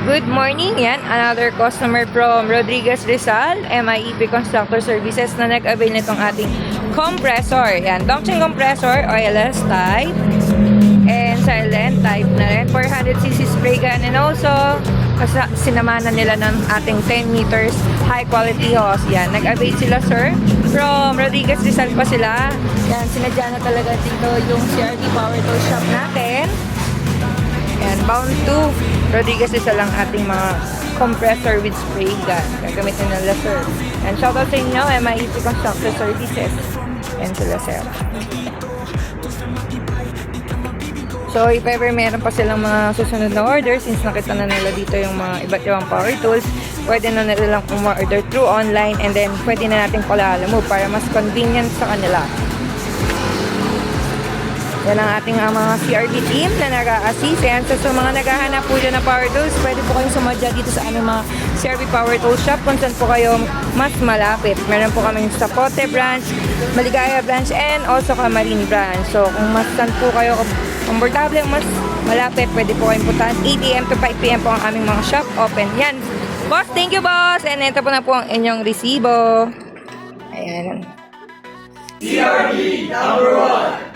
Good morning, yan. Another customer from Rodriguez Rizal, MIEP Constructor Services na nag-avail nitong ating compressor. Yan, Dongcheng compressor, oilless type, and silent type na rin. 400cc spray gun, and also, sinamanan nila ng ating 10 meters high quality hose. Yan, nag-avail sila, sir. From Rodriguez Rizal pa sila. Yan, sinadya na talaga dito yung CRT Power Tool Shop natin. And bound to Rodriguez isa lang ating mga compressor with spray gun. Gagamitin nila, sir. And shoutout sa inyo, MIEP Constructor Services. And sila, sir. So, if ever meron pa silang mga susunod na order, since nakita na nila dito yung mga iba't ibang power tools, pwede na nila lang order through online, and then pwede na natin pala-move para mas convenient sa kanila. Yan ang ating mga CRT team na nag-a-assist. Yan. So, mga naghahanap po dyan ng power tools, pwede po kayong sumadya dito sa aming mga CRT Power Tool Shop kung saan po kayo mas malapit. Meron po kaming Zapote branch, Maligaya branch, and also Camarines branch. So, kung mas saan po kayo komportable, mas malapit, pwede po kayong puntahan. 8 AM to 5 PM po ang aming mga shop open. Yan. Boss, thank you, boss! And ito po na po ang inyong resibo. Ayan. CRT number 1.